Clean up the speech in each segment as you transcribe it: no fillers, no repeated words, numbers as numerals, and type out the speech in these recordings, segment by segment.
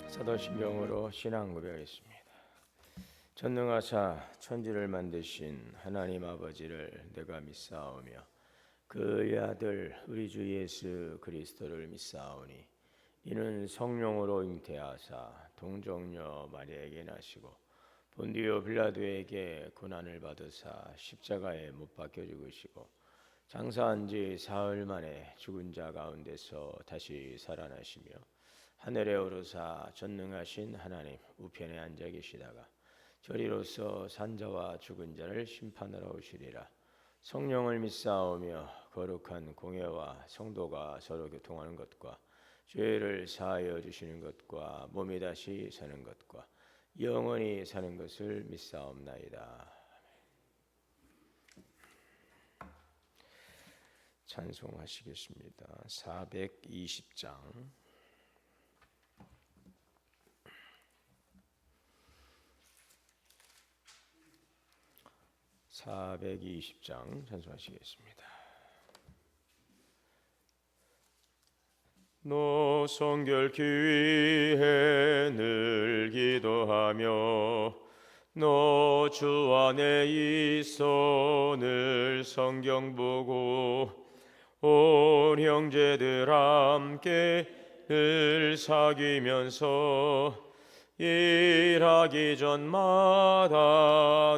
사도신경으로 신앙 고백하겠습니다. 전능하사 천지를 만드신 하나님 아버지를 내가 믿사오며 그의 아들 우리 주 예수 그리스도를 믿사오니 이는 성령으로 잉태하사 동정녀 마리아에게 나시고 본디오 빌라도에게 고난을 받으사 십자가에 못 박혀 죽으시고 장사한 지 사흘 만에 죽은 자 가운데서 다시 살아나시며 하늘에 오르사 전능하신 하나님 우편에 앉아 계시다가 저리로서 산자와 죽은 자를 심판하러 오시리라. 성령을 믿사오며 거룩한 공예와 성도가 서로 교통하는 것과 죄를 사하여 주시는 것과 몸이 다시 사는 것과 영원히 사는 것을 믿사옵나이다. 찬송하시겠습니다. 420장 420장 찬송하시겠습니다. 너 성결케 위해 늘 기도하며 너 주 안에 있어 늘 성경 보고 온 형제들 함께 늘 사귀면서 일하기 전마다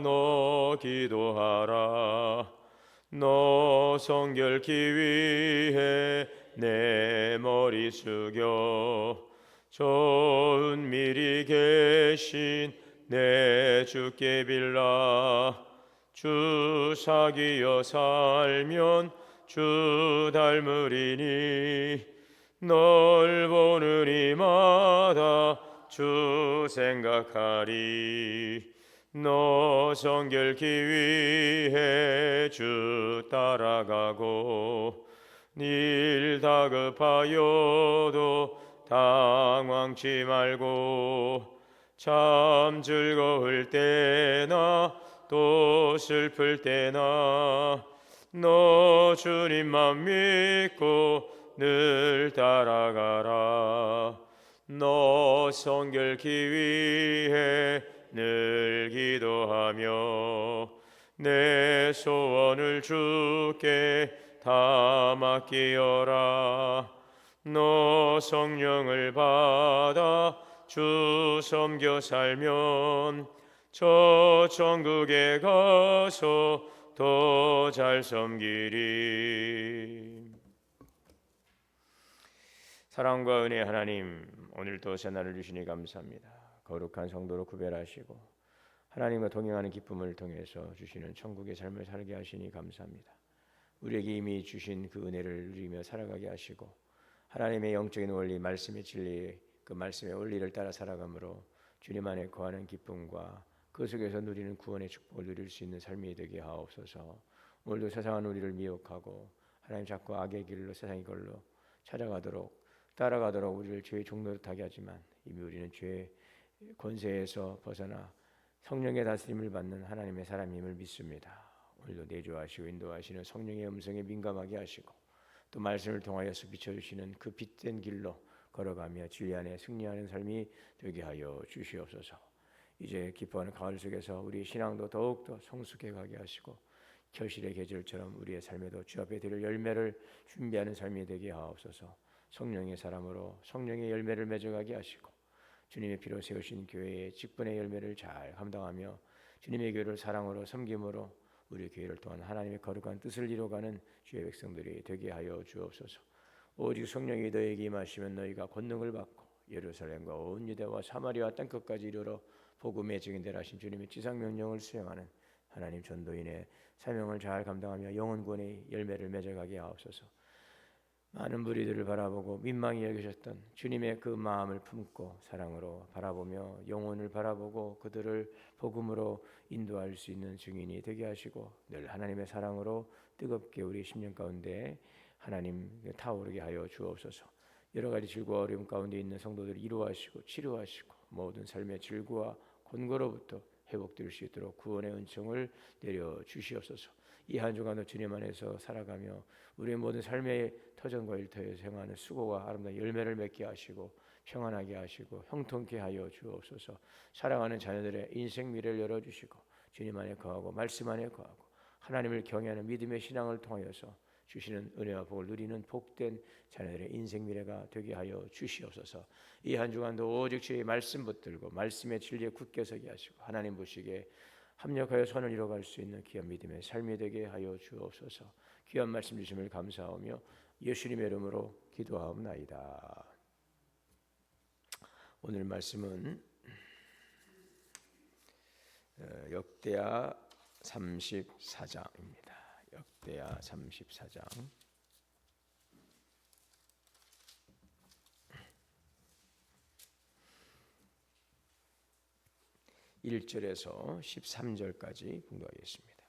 너 기도하라. 너 성결케 위해 내 머리 숙여 저 은밀히 계신 내 주께 빌라. 주 사귀어 살면 주 닮으리니 널 보는 이마다 주 생각하리. 너 성결케 위해 주 따라가고 일 다급하여도 당황치 말고 참 즐거울 때나 또 슬플 때나 너 주님만 믿고 늘 따라가라. 너 성결케 위해 늘 기도하며 내 소원을 주께 다 맡기어라. 너 성령을 받아 주 섬겨 살면 저 천국에 가서 더 잘 섬기리. 사랑과 은혜 하나님, 오늘도 새날을 주시니 감사합니다. 거룩한 성도로 구별하시고 하나님과 동행하는 기쁨을 통해서 주시는 천국의 삶을 살게 하시니 감사합니다. 우리에게 이미 주신 그 은혜를 누리며 살아가게 하시고 하나님의 영적인 원리, 말씀의 진리, 그 말씀의 원리를 따라 살아감으로 주님 안에 거하는 기쁨과 그 속에서 누리는 구원의 축복을 누릴 수 있는 삶이 되게 하옵소서. 오늘도 세상은 우리를 미혹하고 하나님 자꾸 악의 길로 세상의 걸로 찾아가도록 따라가도록 우리를 죄의 종노릇하게 하지만 이미 우리는 죄의 권세에서 벗어나 성령의 다스림을 받는 하나님의 사람임을 믿습니다. 오늘도 내주하시고 인도하시는 성령의 음성에 민감하게 하시고 또 말씀을 통하여서 비춰주시는 그 빛된 길로 걸어가며 진리 안에 승리하는 삶이 되게 하여 주시옵소서. 이제 기뻐하는 가을 속에서 우리의 신앙도 더욱더 성숙해 가게 하시고 결실의 계절처럼 우리의 삶에도 주 앞에 드릴 열매를 준비하는 삶이 되게 하옵소서. 성령의 사람으로 성령의 열매를 맺어가게 하시고 주님의 피로 세우신 교회의 직분의 열매를 잘 감당하며 주님의 교회를 사랑으로 섬김으로 우리 교회를 통한 하나님의 거룩한 뜻을 이루어가는 주의 백성들이 되게 하여 주옵소서. 오직 성령이 너에게 임하시면 너희가 권능을 받고 예루살렘과 온 유대와 사마리아 땅끝까지 이르러 복음의 증인되라 하신 주님의 지상 명령을 수행하는 하나님 전도인의 사명을 잘 감당하며 영혼 구원의 열매를 맺어가게 하옵소서. 많은 무리들을 바라보고 민망히 여기셨던 주님의 그 마음을 품고 사랑으로 바라보며 영혼을 바라보고 그들을 복음으로 인도할 수 있는 증인이 되게 하시고 늘 하나님의 사랑으로 뜨겁게 우리 심령 가운데 하나님 타오르게 하여 주옵소서. 여러 가지 질과 어려움 가운데 있는 성도들을 이루하시고 치료하시고 모든 삶의 질과 곤고로부터 회복될 수 있도록 구원의 은총을 내려 주시옵소서. 이 한 주간도 주님 안에서 살아가며 우리의 모든 삶의 터전과 일터에서 행하는 수고와 아름다운 열매를 맺게 하시고 평안하게 하시고 형통케 하여 주옵소서. 사랑하는 자녀들의 인생 미래를 열어주시고 주님 안에 거하고 말씀 안에 거하고 하나님을 경외하는 믿음의 신앙을 통하여서 주시는 은혜와 복을 누리는 복된 자녀들의 인생 미래가 되게 하여 주시옵소서. 이 한 주간도 오직 주의 말씀 붙들고 말씀의 진리에 굳게 서게 하시고 하나님 보시기에 합력하여 선을 이뤄갈 수 있는 귀한 믿음의 삶이 되게 하여 주옵소서. 귀한 말씀 주심을 감사하며 예수님의 이름으로 기도하옵나이다. 오늘 말씀은 역대하 34장입니다. 역대하 34장 1절에서 13절까지 공부하겠습니다.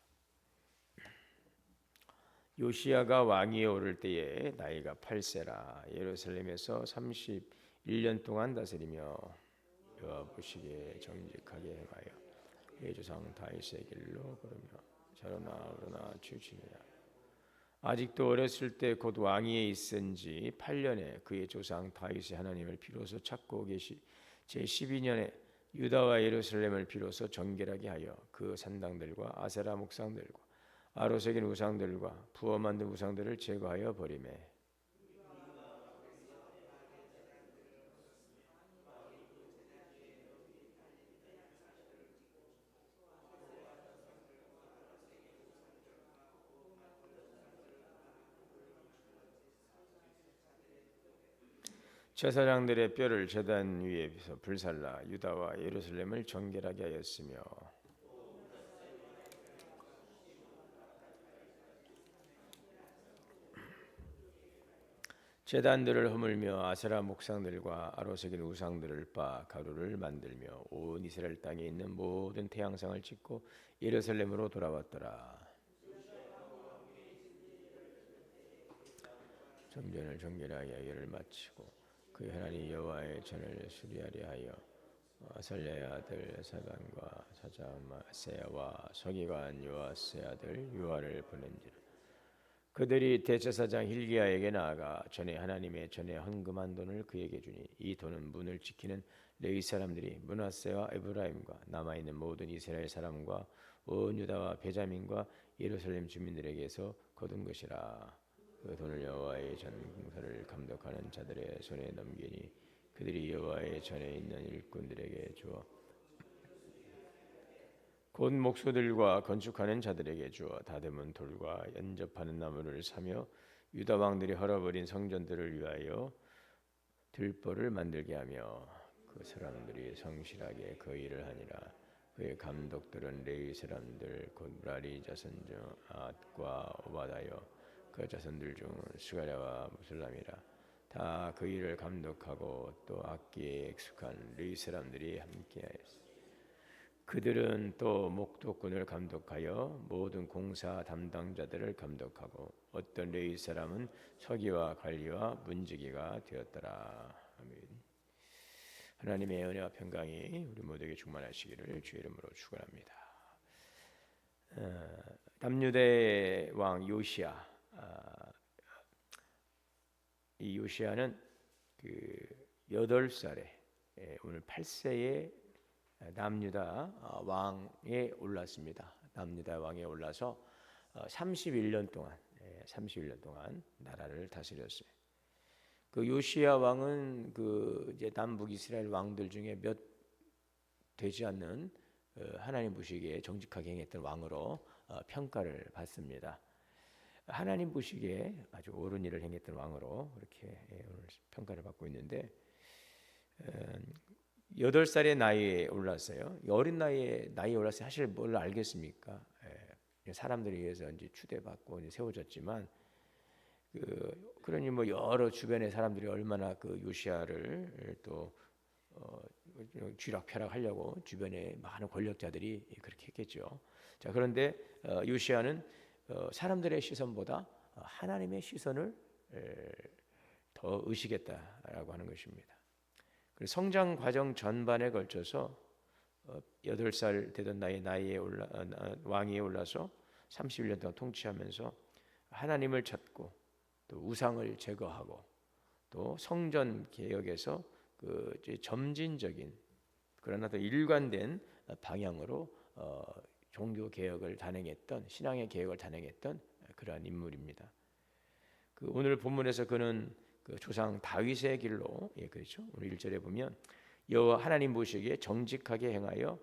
요시야가 왕위에 오를 때에 나이가 8세라 예루살렘에서 31년 동안 다스리며 여호와 보시기에 정직하게 행하여 그의 조상 다윗의 길로 걸으며 저러나 그러나 치우치니라. 아직도 어렸을 때 곧 왕위에 있은 지 8년에 그의 조상 다윗의 하나님을 비로소 찾고 계시 제 12년에 유다와 예루살렘을 비로소 정결하게 하여 그 산당들과 아세라 목상들과 아로새긴 우상들과 부어 만든 우상들을 제거하여 버리매 제사장들의 뼈를 제단 위에서 불살라 유다와 예루살렘을 정결하게 하였으며 제단들을 허물며 아세라 목상들과 아로새긴 우상들을 빻아 가루를 만들며 온 이스라엘 땅에 있는 모든 태양상을 찍고 예루살렘으로 돌아왔더라. 정전을 정결하게 하기를 마치고 그 하나님 여호와의 전을 수리하려 하여 아살랴의 아들 사반과 사장 마세야와 서기관 요아스의 아들 요아를 보낸지라. 그들이 대제사장 hil기야에게 나아가 전에 하나님의 전에 헌금한 돈을 그에게 주니 이 돈은 문을 지키는 레위 사람들이 므낫세와 에브라임과 남아 있는 모든 이스라엘 사람과 온 유다와 베냐민과 예루살렘 주민들에게서 거둔 것이라. 그 돈을 여호와의 전 공사를 감독하는 자들의 손에 넘기니 그들이 여호와의 전에 있는 일꾼들에게 주어 곧 목소들과 건축하는 자들에게 주어 다듬은 돌과 연접하는 나무를 사며 유다 왕들이 헐어버린 성전들을 위하여 들보를 만들게 하며 그 사람들이 성실하게 그 일을 하니라. 그의 감독들은 레위 사람들 곧 므라리 자손 중 아앗과 오바다여 그 자손들 중 스가랴와 무슬람이라. 다 그 일을 감독하고 또 악기에 익숙한 레위 사람들이 함께하였으니 그들은 또 목독꾼을 감독하여 모든 공사 담당자들을 감독하고 어떤 레위 사람은 서기와 관리와 문지기가 되었더라. 아멘. 하나님의 은혜와 평강이 우리 모두에게 충만하시기를 주의 이름으로 축원합니다. 남유대 왕 요시야. 이 요시야는 그 8살에 오늘 8세에 남유다 왕에 올랐습니다. 남유다 왕에 올라서 31년 동안 나라를 다스렸어요. 그 요시야 왕은 그 이제 남북 이스라엘 왕들 중에 몇 되지 않는 하나님 보시기에 정직하게 행했던 왕으로 평가를 받습니다. 하나님 보시기에 아주 옳은 일을 행했던 왕으로 그렇게 오늘 평가를 받고 있는데 8살의 나이에 올랐어요. 어린 나이에 올라서 사실 뭘 알겠습니까? 사람들에 의해서 이제 추대받고 이제 세워졌지만 그러니 뭐 여러 주변의 사람들이 얼마나 그 요시야를 또 쥐락펴락하려고 주변에 많은 권력자들이 그렇게 했겠죠. 자, 그런데 요시야는 사람들의 시선보다 하나님의 시선을 더 의식했다라고 하는 것입니다. 성장 과정 전반에 걸쳐서 8살 되던 나이에 왕위에 올라서 31년 동안 통치하면서 하나님을 찾고 또 우상을 제거하고 또 성전 개혁에서 그 이제 점진적인 그러나 더 일관된 방향으로 종교 개혁을 단행했던 신앙의 개혁을 단행했던 그러한 인물입니다. 그 오늘 본문에서 그는 그 조상 다윗의 길로 그렇죠. 오늘 1절에 보면 여호와 하나님 보시기에 정직하게 행하여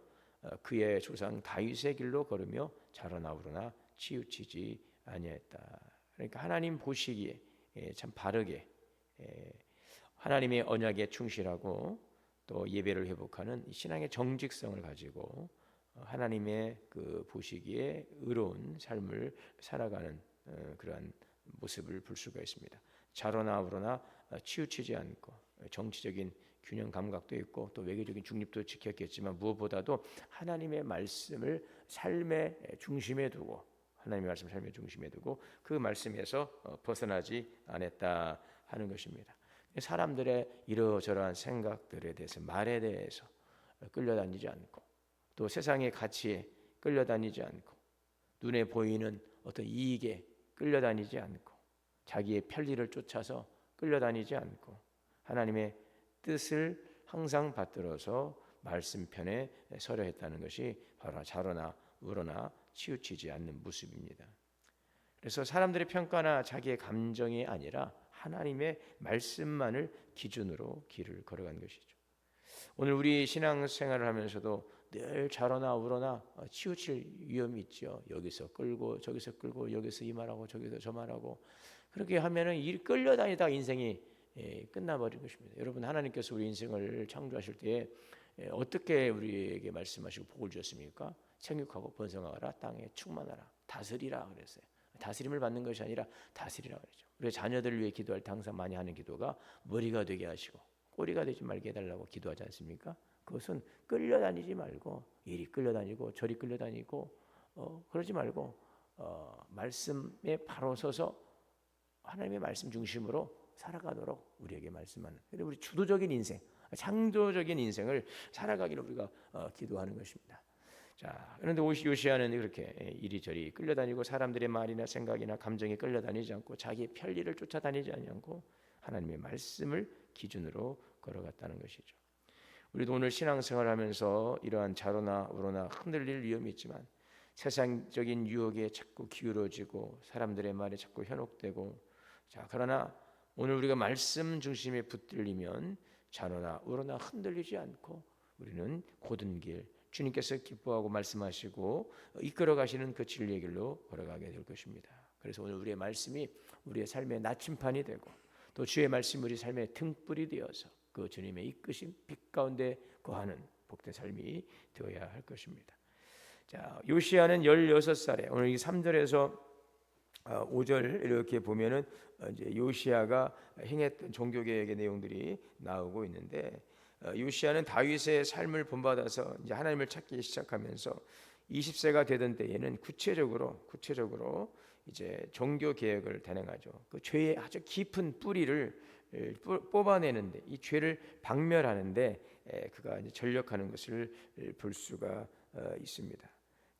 그의 조상 다윗의 길로 걸으며 자라나 우러나 치우치지 아니했다. 그러니까 하나님 보시기에 참 바르게 하나님의 언약에 충실하고 또 예배를 회복하는 신앙의 정직성을 가지고 하나님의 그 보시기에 의로운 삶을 살아가는 그러한 모습을 볼 수가 있습니다. 자로나 우러나 치우치지 않고 정치적인 균형 감각도 있고 또 외교적인 중립도 지켰겠지만 무엇보다도 하나님의 말씀을 삶의 중심에 두고 하나님의 말씀을 삶의 중심에 두고 그 말씀에서 벗어나지 않았다 하는 것입니다. 사람들의 이러저러한 생각들에 대해서 말에 대해서 끌려다니지 않고 또 세상의 가치에 끌려다니지 않고 눈에 보이는 어떤 이익에 끌려다니지 않고 자기의 편리를 쫓아서 끌려다니지 않고 하나님의 뜻을 항상 받들어서 말씀편에 서려 했다는 것이 바로 자로나 우러나 치우치지 않는 모습입니다. 그래서 사람들의 평가나 자기의 감정이 아니라 하나님의 말씀만을 기준으로 길을 걸어간 것이죠. 오늘 우리 신앙생활을 하면서도 늘 자로나 우러나 치우칠 위험이 있죠. 여기서 끌고 저기서 끌고 여기서 이 말하고 저기서 저 말하고 그렇게 하면은 일 끌려다니다 인생이 끝나버린 것입니다. 여러분 하나님께서 우리 인생을 창조하실 때 어떻게 우리에게 말씀하시고 복을 주셨습니까? 생육하고 번성하라 땅에 충만하라 다스리라 그랬어요. 다스림을 받는 것이 아니라 다스리라 그랬죠. 우리 자녀들을 위해 기도할 때 항상 많이 하는 기도가 머리가 되게 하시고 꼬리가 되지 말게 해달라고 기도하지 않습니까? 그것은 끌려다니지 말고 이리 끌려다니고 저리 끌려다니고 그러지 말고 말씀에 바로 서서 하나님의 말씀 중심으로 살아가도록 우리에게 말씀하는 그래서 우리 주도적인 인생 창조적인 인생을 살아가기를 우리가 기도하는 것입니다. 자, 그런데 요시야는 그렇게 이리저리 끌려다니고 사람들의 말이나 생각이나 감정에 끌려다니지 않고 자기의 편리를 쫓아다니지 않고 하나님의 말씀을 기준으로 걸어갔다는 것이죠. 우리도 오늘 신앙생활하면서 이러한 자로나 우러나 흔들릴 위험이 있지만 세상적인 유혹에 자꾸 기울어지고 사람들의 말에 자꾸 현혹되고 자 그러나 오늘 우리가 말씀 중심에 붙들리면 자로나 우러나 흔들리지 않고 우리는 곧은 길 주님께서 기뻐하고 말씀하시고 이끌어 가시는 그 진리의 길로 걸어가게 될 것입니다. 그래서 오늘 우리의 말씀이 우리의 삶의 나침판이 되고 또 주의 말씀이 우리 삶의 등불이 되어서 그 주님의 이끄심 빛 가운데 거하는 복된 삶이 되어야 할 것입니다. 자, 요시야는 16살에 오늘 이 3절에서 5절 이렇게 보면은 이제 요시야가 행했던 종교개혁의 내용들이 나오고 있는데 요시야는 다윗의 삶을 본받아서 이제 하나님을 찾기 시작하면서 20세가 되던 때에는 구체적으로 이제 종교 개혁을 단행하죠. 그 죄의 아주 깊은 뿌리를 뽑아내는데 이 죄를 박멸하는데 그가 이제 전력하는 것을 볼 수가 있습니다.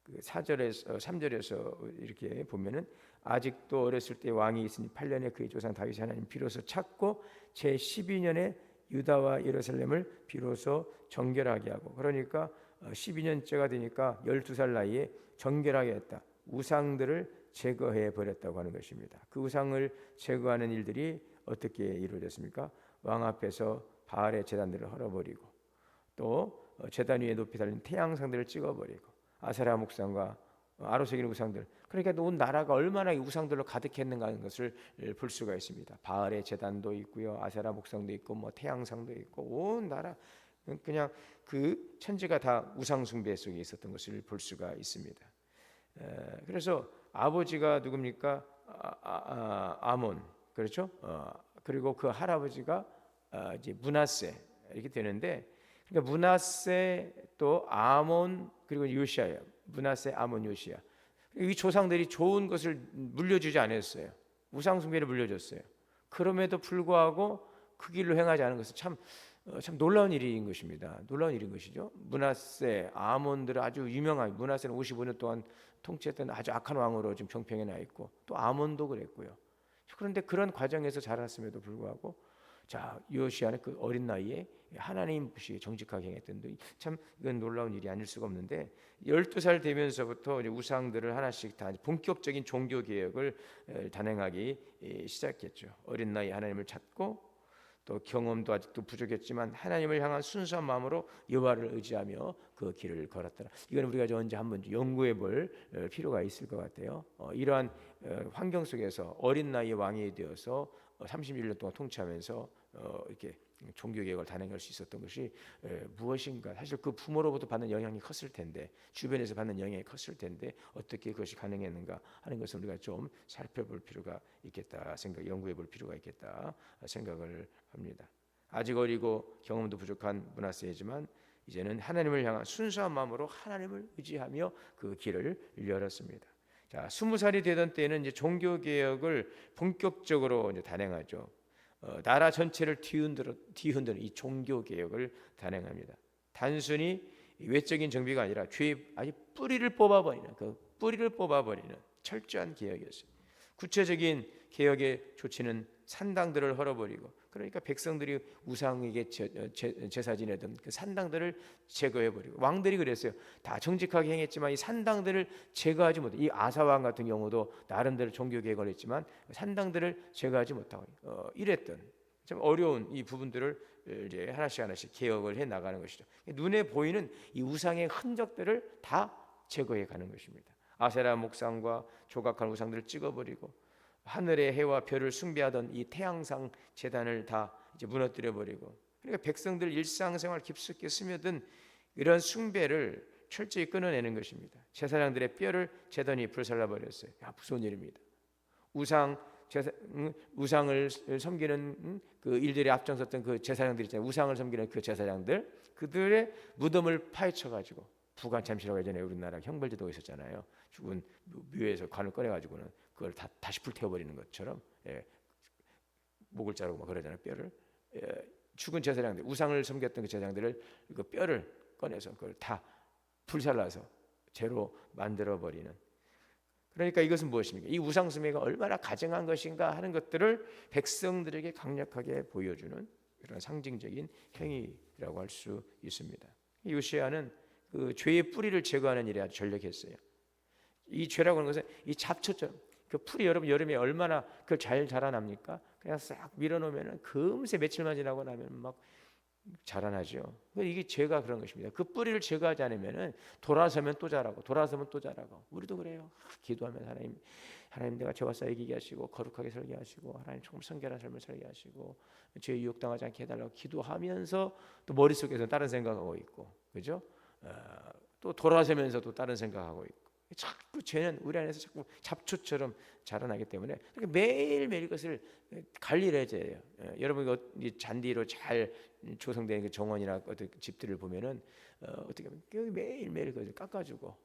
그 4절에서 3절에서 이렇게 보면은 아직도 어렸을 때 왕이 있으니 8년에 그의 조상 다윗이 하나님 비로소 찾고 제 12년에 유다와 예루살렘을 비로소 정결하게 하고 그러니까 12년째가 되니까 12살 나이에 정결하게 했다. 우상들을 제거해 버렸다고 하는 것입니다. 그 우상을 제거하는 일들이 어떻게 이루어졌습니까? 왕 앞에서 바알의 제단들을 헐어버리고 또 제단 위에 높이 달린 태양상들을 찍어버리고 아세라 목상과 아로새긴 우상들 그러니까 온 나라가 얼마나 우상들로 가득했는가 하는 것을 볼 수가 있습니다. 바알의 제단도 있고요, 아세라 목상도 있고 뭐 태양상도 있고 온 나라 그냥 그 천지가 다 우상 숭배 속에 있었던 것을 볼 수가 있습니다. 그래서 아버지가 누굽니까? 아몬 그렇죠? 그리고 그 할아버지가 이제 므낫세 이렇게 되는데 그러니까 므낫세 또 아몬 그리고 요시야예요. 므낫세, 아몬, 요시야. 이 조상들이 좋은 것을 물려주지 않았어요. 우상 숭배를 물려줬어요. 그럼에도 불구하고 그 길로 행하지 않은 것은 참 놀라운 일인 것입니다. 놀라운 일인 것이죠. 므낫세, 아몬들은 아주 유명한 므낫세는 55년 동안 통치했던 아주 악한 왕으로 지금 정평에 나 있고 또 아몬도 그랬고요. 그런데 그런 과정에서 자랐음에도 불구하고 자, 요시아는 그 어린 나이에 하나님 보시기에 정직하게 행했던데, 참 이건 놀라운 일이 아닐 수가 없는데 12살 되면서부터 이제 우상들을 하나씩 다 본격적인 종교 개혁을 단행하기 시작했죠. 어린 나이에 하나님을 찾고, 또 경험도 아직도 부족했지만 하나님을 향한 순수한 마음으로 여호와를 의지하며 그 길을 걸었더라. 이건 우리가 언제 한번 연구해 볼 필요가 있을 것 같아요. 이러한 환경 속에서 어린 나이에 왕이 되어서 31년 동안 통치하면서 이렇게 종교 개혁을 단행할 수 있었던 것이 무엇인가. 사실 그 부모로부터 받는 영향이 컸을 텐데, 주변에서 받는 영향이 컸을 텐데 어떻게 그것이 가능했는가 하는 것을 우리가 좀 살펴볼 필요가 있겠다 연구해 볼 필요가 있겠다 생각을 합니다. 아직 어리고 경험도 부족한 므낫세이지만 이제는 하나님을 향한 순수한 마음으로 하나님을 의지하며 그 길을 열었습니다. 자, 20살이 되던 때에는 이제 종교 개혁을 본격적으로 이제 단행하죠. 나라 전체를 뒤흔드는 이 종교 개혁을 단행합니다. 단순히 외적인 정비가 아니라 죄의 아주 뿌리를 뽑아버리는 철저한 개혁이었어요. 구체적인 개혁의 조치는 산당들을 헐어버리고, 그러니까 백성들이 우상에게 제사 지내던 그 산당들을 제거해버리고, 왕들이 그랬어요. 다 정직하게 행했지만 이 산당들을 제거하지 못해. 이 아사왕 같은 경우도 나름대로 종교 개혁을 했지만 산당들을 제거하지 못하고 이랬던 좀 어려운 이 부분들을 이제 하나씩 개혁을 해 나가는 것이죠. 눈에 보이는 이 우상의 흔적들을 다 제거해 가는 것입니다. 아세라 목상과 조각한 우상들을 찍어버리고, 하늘의 해와 별을 숭배하던 이 태양상 제단을 다 이제 무너뜨려 버리고, 그러니까 백성들 일상생활 깊숙이 스며든 이런 숭배를 철저히 끊어내는 것입니다. 제사장들의 뼈를 제단이 불살라 버렸어요. 무서운 일입니다. 우상을 섬기는 그 일들에 앞장섰던 그 제사장들 있잖아요. 우상을 섬기는 그 제사장들, 그들의 무덤을 파헤쳐 가지고, 부관참시라고 예전에 우리나라 형벌제도가 있었잖아요. 죽은 묘에서 관을 꺼내 가지고는 그걸 다시 불태워버리는 것처럼, 목을 자르고 막 그러잖아요. 뼈를, 죽은 제사장들, 우상을 섬겼던 그 제사장들을 그 뼈를 꺼내서 그걸 다 불살라서 재로 만들어 버리는. 그러니까 이것은 무엇입니까? 이 우상 숭배가 얼마나 가증한 것인가 하는 것들을 백성들에게 강력하게 보여주는 그런 상징적인 행위라고 할 수 있습니다. 요시야는 그 죄의 뿌리를 제거하는 일에 아주 전력했어요. 이 죄라고 하는 것은 이 잡초죠. 그 풀이 여름에 얼마나 그걸 잘 자라납니까? 그냥 싹 밀어놓으면 금세 며칠만 지나고 나면 막 자라나죠. 이게 죄가 그런 것입니다. 그 뿌리를 제거하지 않으면 돌아서면 또 자라고, 돌아서면 또 자라고. 우리도 그래요. 기도하면 하나님 내가 죄와 싸이게 하시고 거룩하게 살게 하시고, 하나님 정말 성결한 삶을 살게 하시고, 죄에 유혹당하지 않게 해달라고 기도하면서 또 머릿속에서 다른 생각하고 있고, 그죠? 또 돌아서면서도 다른 생각하고 있고, 자꾸 죄는 우리 안에서 자꾸 잡초처럼 자라나기 때문에 매일매일 그것을 관리를 해줘야 돼요. 여러분이 잔디로 잘 조성된 그 정원이나 어떤 집들을 보면은 어떻게 하면 매일매일 그것을 깎아주고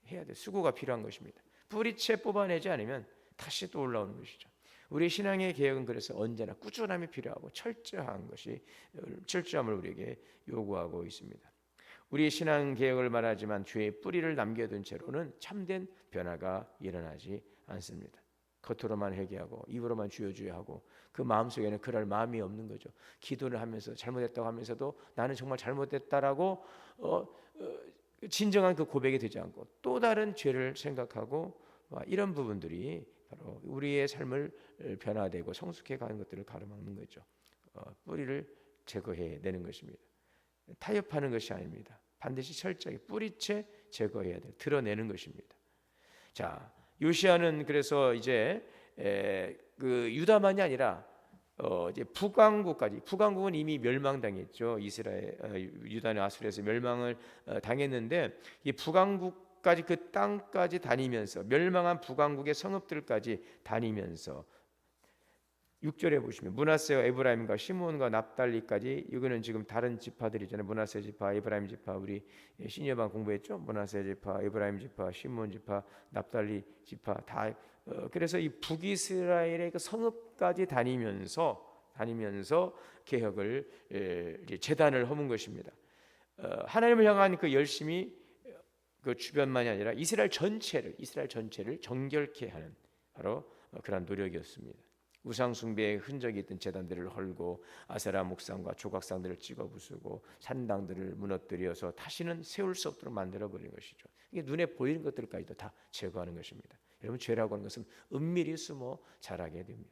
해야 돼. 수고가 필요한 것입니다. 뿌리채 뽑아내지 않으면 다시 또 올라오는 것이죠. 우리 신앙의 개혁은 그래서 언제나 꾸준함이 필요하고 철저함을 우리에게 요구하고 있습니다. 우리 신앙 개혁을 말하지만 죄의 뿌리를 남겨둔 채로는 참된 변화가 일어나지 않습니다. 겉으로만 회개하고 입으로만 주여주여하고 그 마음속에는 그럴 마음이 없는 거죠. 기도를 하면서 잘못했다고 하면서도 나는 정말 잘못했다라고 진정한 그 고백이 되지 않고 또 다른 죄를 생각하고, 이런 부분들이 바로 우리의 삶을 변화되고 성숙해 가는 것들을 가로막는 거죠. 뿌리를 제거해 내는 것입니다. 타협하는 것이 아닙니다. 반드시 철저하게 뿌리채 제거해야 돼. 드러내는 것입니다. 자, 요시야는 그래서 이제 그 유다만이 아니라 이제 북왕국은 이미 멸망당했죠. 유다는 아수르에서 멸망을 당했는데, 이 북왕국까지 그 땅까지 다니면서, 멸망한 북왕국의 성읍들까지 다니면서 6절에 보시면 므낫세와 에브라임과 시므온과 납달리까지, 이거는 지금 다른 지파들이잖아요. 므낫세 지파, 에브라임 지파, 우리 시니어반 공부했죠. 므낫세 지파, 에브라임 지파, 시므온 지파, 납달리 지파 다. 그래서 이 북이스라엘의 그 성읍까지 다니면서 개혁을 재단을 허문 것입니다. 하나님을 향한 그 열심이 그 주변만이 아니라 이스라엘 전체를 정결케 하는 바로 그런 노력이었습니다. 우상 숭배의 흔적이 있던 제단들을 헐고 아세라 목상과 조각상들을 찍어 부수고 산당들을 무너뜨려서 다시는 세울 수 없도록 만들어 버리는 것이죠. 이게 눈에 보이는 것들까지도 다 제거하는 것입니다. 여러분, 죄라고 하는 것은 은밀히 숨어 자라게 됩니다.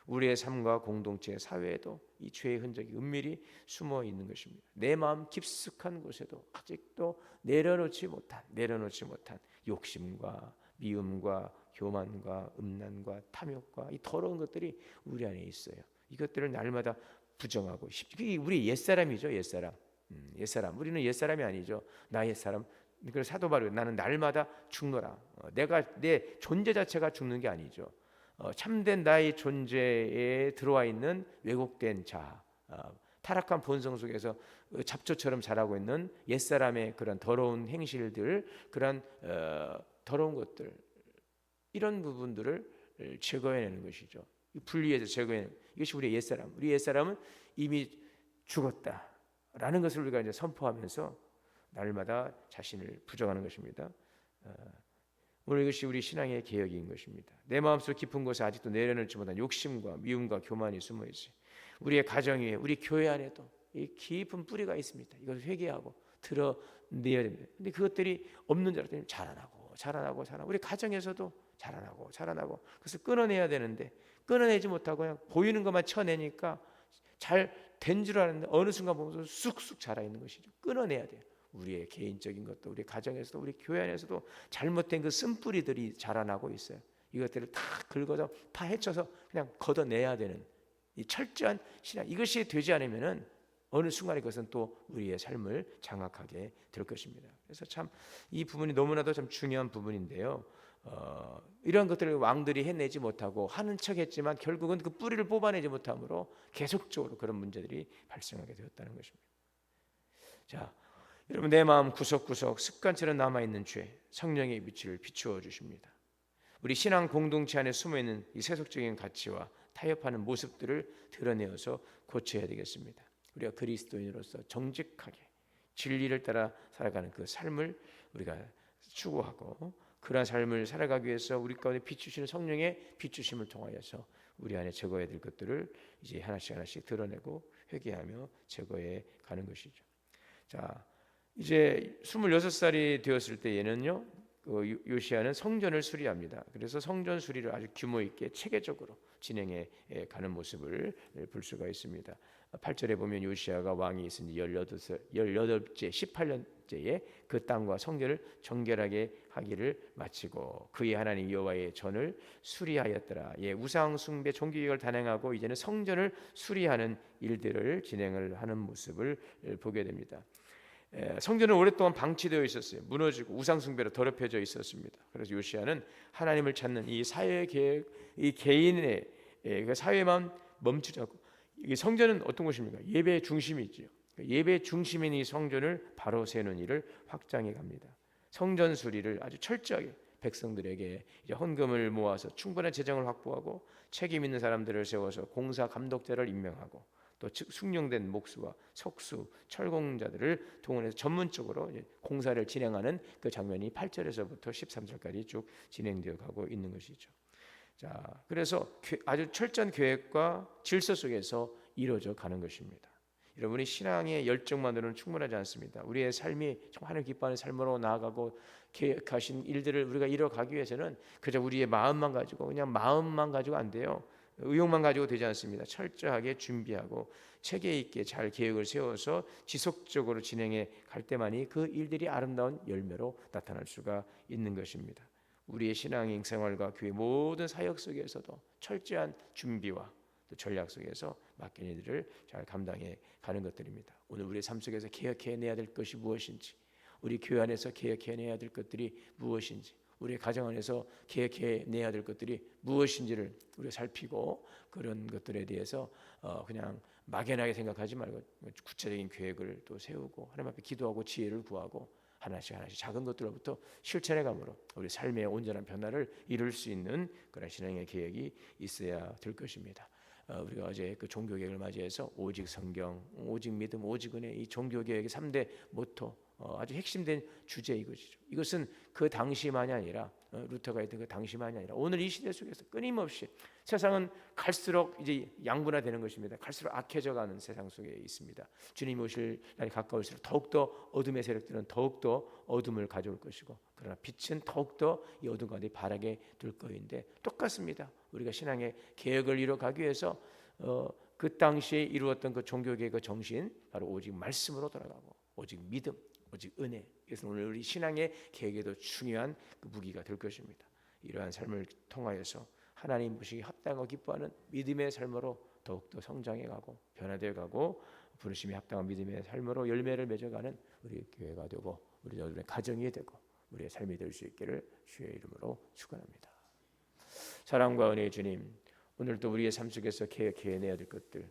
우리의 삶과 공동체, 사회에도 이 죄의 흔적이 은밀히 숨어 있는 것입니다. 내 마음 깊숙한 곳에도 아직도 내려놓지 못한 욕심과 미움과 교만과 음란과 탐욕과 이 더러운 것들이 우리 안에 있어요. 이것들을 날마다 부정하고 이게 우리 옛사람이죠. 옛사람. 우리는 옛사람이 아니죠. 나 옛사람. 그래서 사도 바울이 나는 날마다 죽노라. 내가 내 존재 자체가 죽는 게 아니죠. 참된 나의 존재에 들어와 있는 왜곡된 자, 타락한 본성 속에서 잡초처럼 자라고 있는 옛사람의 그런 더러운 행실들, 그런 더러운 것들, 이런 부분들을 제거해내는 것이죠. 분리해서 제거해내는 이것이 우리의 옛사람. 우리 옛사람은 이미 죽었다라는 것을 우리가 이제 선포하면서 날마다 자신을 부정하는 것입니다. 오늘 이것이 우리 신앙의 개혁인 것입니다. 내 마음속 깊은 곳에 아직도 내려놓지 못한 욕심과 미움과 교만이 숨어 있어요. 우리의 가정 위에, 우리 교회 안에도 이 깊은 뿌리가 있습니다. 이것을 회개하고 드러내야 됩니다. 근데 그것들이 없는 줄 알았더니 자라나고 우리 가정에서도 자라나고 그것을 끊어내야 되는데 끊어내지 못하고 그냥 보이는 것만 쳐내니까 잘 된 줄 알았는데 어느 순간 보면서 쑥쑥 자라 있는 것이죠. 끊어내야 돼요. 우리의 개인적인 것도, 우리 가정에서도, 우리 교회 안에서도 잘못된 그 쓴뿌리들이 자라나고 있어요. 이것들을 다 긁어서 파헤쳐서 그냥 걷어내야 되는 이 철저한 신앙, 이것이 되지 않으면은 어느 순간에 그것은 또 우리의 삶을 장악하게 될 것입니다. 그래서 참 이 부분이 너무나도 참 중요한 부분인데요. 이런 것들을 왕들이 해내지 못하고 하는 척했지만 결국은 그 뿌리를 뽑아내지 못함으로 계속적으로 그런 문제들이 발생하게 되었다는 것입니다. 자, 여러분, 내 마음 구석구석 습관처럼 남아있는 죄, 성령의 빛을 비추어 주십니다. 우리 신앙 공동체 안에 숨어있는 이 세속적인 가치와 타협하는 모습들을 드러내어서 고쳐야 되겠습니다. 우리가 그리스도인으로서 정직하게 진리를 따라 살아가는 그 삶을 우리가 추구하고, 그러한 삶을 살아가기 위해서 우리 가운데 비추시는 성령의 비추심을 통하여서 우리 안에 제거해야 될 것들을 이제 하나씩 드러내고 회개하며 제거해 가는 것이죠. 자, 이제 26살이 되었을 때에는요, 요시야는 성전을 수리합니다. 그래서 성전 수리를 아주 규모 있게 체계적으로 진행해 가는 모습을 볼 수가 있습니다. 8절에 보면 요시야가 왕이 있은 18째 18년째에 그 땅과 성전을 정결하게 하기를 마치고 그의 하나님 여호와의 전을 수리하였더라. 우상 숭배 종교개혁을 단행하고 이제는 성전을 수리하는 일들을 진행을 하는 모습을 보게 됩니다. 성전은 오랫동안 방치되어 있었어요. 무너지고 우상 숭배로 더럽혀져 있었습니다. 그래서 요시야는 하나님을 찾는 이 사회 계획, 이 개인의 사회만 멈추지 않고, 이 성전은 어떤 곳입니까? 예배의 중심이 있죠. 예배의 중심인 이 성전을 바로 세우는 일을 확장해 갑니다. 성전 수리를 아주 철저하게 백성들에게 이제 헌금을 모아서 충분한 재정을 확보하고 책임 있는 사람들을 세워서 공사 감독자를 임명하고 또 숙련된 목수와 석수, 철공자들을 동원해서 전문적으로 공사를 진행하는 그 장면이 8절에서부터 13절까지 쭉 진행되어 가고 있는 것이죠. 자, 그래서 아주 철저한 계획과 질서 속에서 이루어져 가는 것입니다. 여러분이 신앙의 열정만으로는 충분하지 않습니다. 우리의 삶이 정말 하나님 기뻐하는 삶으로 나아가고 계획하신 일들을 우리가 이뤄가기 위해서는 그저 우리의 마음만 가지고, 그냥 마음만 가지고 안 돼요. 의욕만 가지고 되지 않습니다. 철저하게 준비하고 체계 있게 잘 계획을 세워서 지속적으로 진행해 갈 때만이 그 일들이 아름다운 열매로 나타날 수가 있는 것입니다. 우리의 신앙인 생활과 교회 모든 사역 속에서도 철저한 준비와 또 전략 속에서 맡긴 일들을 잘 감당해 가는 것들입니다. 오늘 우리의 삶 속에서 개혁해내야 될 것이 무엇인지, 우리 교회 안에서 개혁해내야 될 것들이 무엇인지, 우리 가정 안에서 개혁해내야 될 것들이 무엇인지를 우리가 살피고, 그런 것들에 대해서 그냥 막연하게 생각하지 말고 구체적인 계획을 또 세우고 하나님 앞에 기도하고 지혜를 구하고 하나씩 작은 것들로부터 실천해감으로 우리 삶의 온전한 변화를 이룰 수 있는 그런 신앙의 계획이 있어야 될 것입니다. 우리가 어제 그 종교개혁을 맞이해서 오직 성경, 오직 믿음, 오직 은혜, 이 종교개혁의 3대 모토, 아주 핵심된 주제 이것이죠. 이것은 그 당시만이 아니라 루터가 했던 그 당시만이 아니라 오늘 이 시대 속에서 끊임없이 세상은 갈수록 이제 양분화되는 것입니다. 갈수록 악해져가는 세상 속에 있습니다. 주님 오실 날이 가까울수록 더욱더 어둠의 세력들은 더욱더 어둠을 가져올 것이고, 그러나 빛은 더욱더 이 어둠 가운데 바라게 될 거인데, 똑같습니다. 우리가 신앙의 개혁을 이뤄가기 위해서 그 당시에 이루었던 그 종교계의 그 정신, 바로 오직 말씀으로 돌아가고 오직 믿음, 오직 은혜. 그래서 오늘 우리 신앙의 개혁에도 중요한 그 무기가 될 것입니다. 이러한 삶을 통하여서 하나님 보시기 합당하고 기뻐하는 믿음의 삶으로 더욱더 성장해가고 변화되어가고 부르심에 합당한 믿음의 삶으로 열매를 맺어가는 우리 교회가 되고 우리 여러분의 가정이 되고 우리의 삶이 될 수 있기를 주의 이름으로 축원합니다. 사랑과 은혜의 주님, 오늘도 우리의 삶 속에서 개혁해내야 될 것들,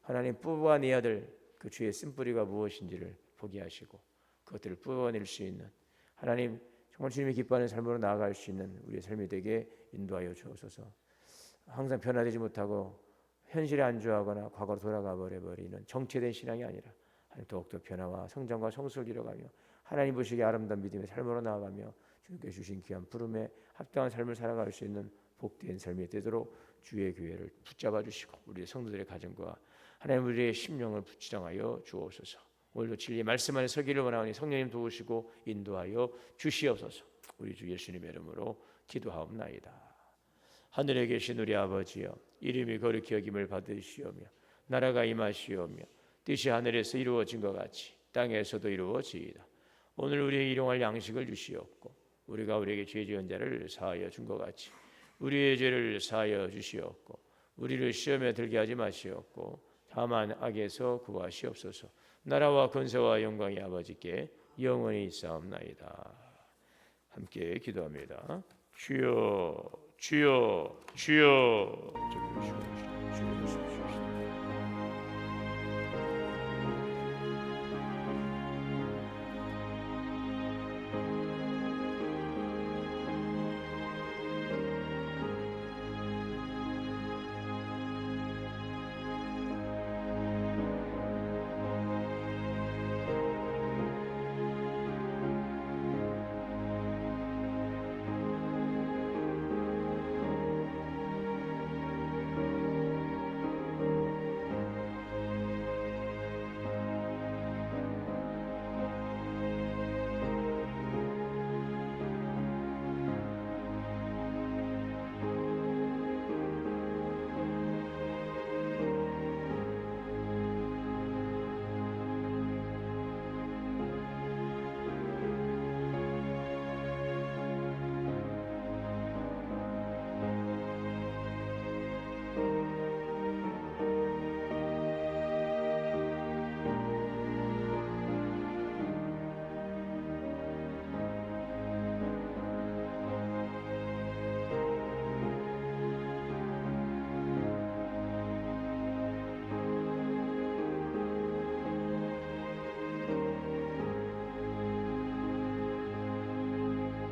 하나님 뽑아내야 될 그 주의 쓴뿌리가 무엇인지를 보게 하시고 그것들을 뽑아낼 수 있는, 하나님 정말 주님이 기뻐하는 삶으로 나아갈 수 있는 우리의 삶이 되게 인도하여 주옵소서. 항상 변화되지 못하고 현실에 안주하거나 과거로 돌아가 버려버리는 정체된 신앙이 아니라 더욱더 변화와 성장과 성숙을 이뤄가며 하나님 보시기에 아름다운 믿음의 삶으로 나아가며 주님께 주신 귀한 부름에 합당한 삶을 살아갈 수 있는 복된 삶이 되도록 주의 교회를 붙잡아 주시고 우리 성도들의 가정과 하나님 우리의 심령을 부지런하여 주옵소서. 오늘도 진리의 말씀 안에 서기를 원하오니 성령님 도우시고 인도하여 주시옵소서. 우리 주 예수님의 이름으로 기도하옵나이다. 하늘에 계신 우리 아버지여, 이름이 거룩히 여김을 받으시오며 나라가 임하시오며 뜻이 하늘에서 이루어진 것 같이 땅에서도 이루어지이다. 오늘 우리의 일용할 양식을 주시옵고 우리가 우리에게 죄 지은 자를 사하여 준 것 같이 우리의 죄를 사하여 주시옵고 우리를 시험에 들게 하지 마시옵고 다만 악에서 구하시옵소서. 나라와 권세와 영광이 아버지께 영원히 있사옵나이다. 함께 기도합니다. 주여 주여 주여. 주여 주여 주여.